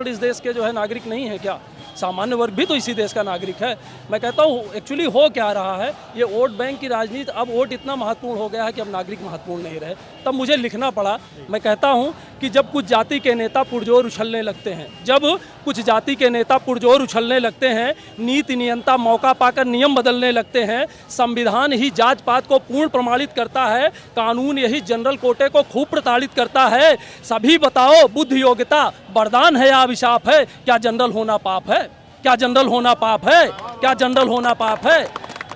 इस देश के जो है नागरिक नहीं है क्या? सामान्य वर्ग भी तो इसी देश का नागरिक है। मैं कहता हूँ एक्चुअली हो क्या रहा है, ये वोट बैंक की राजनीति, अब वोट इतना महत्वपूर्ण हो गया है कि अब नागरिक महत्वपूर्ण नहीं रहे। तब मुझे लिखना पड़ा। मैं कहता हूँ कि जब कुछ जाति के नेता पुरजोर उछलने लगते हैं, जब कुछ जाति के नेता पुरजोर उछलने लगते हैं, नीति नियंता मौका पाकर नियम बदलने लगते हैं, संविधान ही जात पात को पूर्ण प्रमाणित करता है, कानून यही जनरल कोटे को खूब प्रताड़ित करता है, सभी बताओ बुद्धि योग्यता वरदान है या अभिशाप है? क्या जनरल होना पाप है? क्या जनरल होना पाप है? क्या जनरल होना पाप है?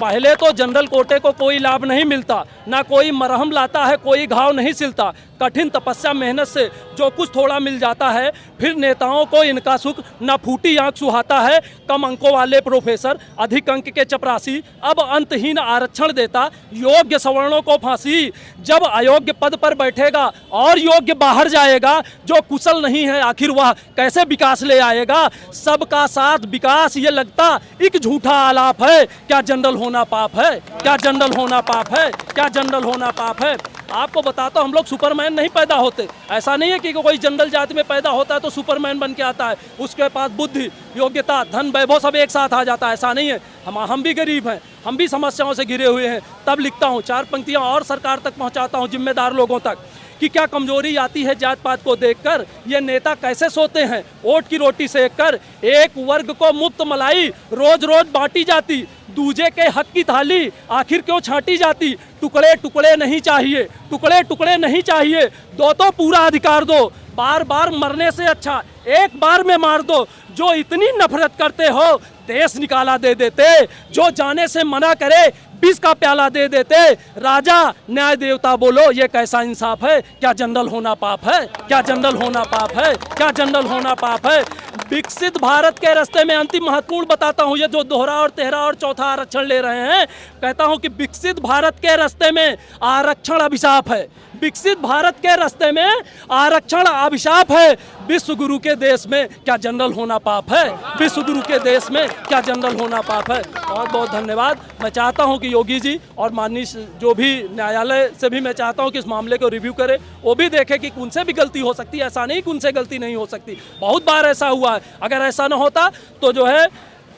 पहले तो जनरल कोटे को कोई लाभ नहीं मिलता, ना कोई मरहम लाता है, कोई घाव नहीं सिलता। कठिन तपस्या मेहनत से जो कुछ थोड़ा मिल जाता है, फिर नेताओं को इनका सुख ना फूटी आंख सुहाता है। कम अंकों वाले प्रोफेसर, अधिक अंक के चपरासी, अब अंतहीन आरक्षण देता योग्य सवर्णों को फांसी। जब अयोग्य पद पर बैठेगा और योग्य बाहर जाएगा, जो कुशल नहीं है आखिर वह कैसे विकास ले आएगा? सबका साथ विकास ये लगता एक झूठा आलाप है। क्या जनरल होना पाप है? क्या जनरल होना पाप है? क्या जनरल होना पाप है? आपको बताता हूं, हम लोग सुपरमैन नहीं पैदा होते। ऐसा नहीं है कि कोई जनरल जाति में पैदा होता है तो सुपरमैन बन के आता है, उसके पास बुद्धि योग्यता धन वैभव सब एक साथ आ जाता है। ऐसा नहीं है। हम भी गरीब हैं, हम भी समस्याओं से घिरे हुए हैं। तब लिखता हूँ, चार पंक्तियाँ और सरकार तक पहुँचाता हूँ, जिम्मेदार लोगों तक, कि क्या कमजोरी आती है जात पात को देखकर? ये नेता कैसे सोते हैं वोट की रोटी सेक कर? एक वर्ग को मुफ्त मलाई रोज रोज बांटी जाती, दूजे के हक की थाली आखिर क्यों छांटी जाती? टुकड़े टुकड़े नहीं चाहिए, टुकड़े टुकड़े नहीं चाहिए, दो तो पूरा अधिकार दो। बार बार मरने से अच्छा एक बार में मार दो। जो इतनी नफरत करते हो देश निकाला दे देते, जो जाने से मना करे विष का प्याला दे देते। राजा न्याय देवता बोलो ये कैसा इंसाफ है? क्या जनरल होना पाप है? क्या जनरल होना पाप है? क्या जनरल होना पाप है? विकसित भारत के रास्ते में अंतिम महत्वपूर्ण बताता हूँ, ये जो दोहरा और तेहरा और चौथा आरक्षण ले रहे हैं, कहता हूँ कि विकसित भारत के रास्ते में आरक्षण अभिशाप है। विकसित भारत के रास्ते में आरक्षण अभिशाप है। विश्व गुरु के देश में क्या जनरल होना पाप है? विश्व गुरु के देश में क्या जनरल होना पाप है? बहुत बहुत धन्यवाद। मैं चाहता हूं कि योगी जी और माननीय जो भी न्यायालय से भी मैं चाहता हूं कि इस मामले को रिव्यू करे, वो भी देखे कि उनसे भी गलती हो सकती है। ऐसा नहीं कि उनसे गलती नहीं हो सकती, बहुत बार ऐसा हुआ है। अगर ऐसा न होता तो जो है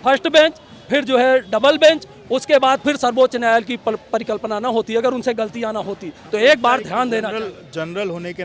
फर्स्ट बेंच, फिर जो है डबल बेंच, उसके बाद फिर सर्वोच्च न्यायालय की परिकल्पना न होती। अगर उनसे गलतियां ना होती तो एक बार ध्यान देना। जनरल होने के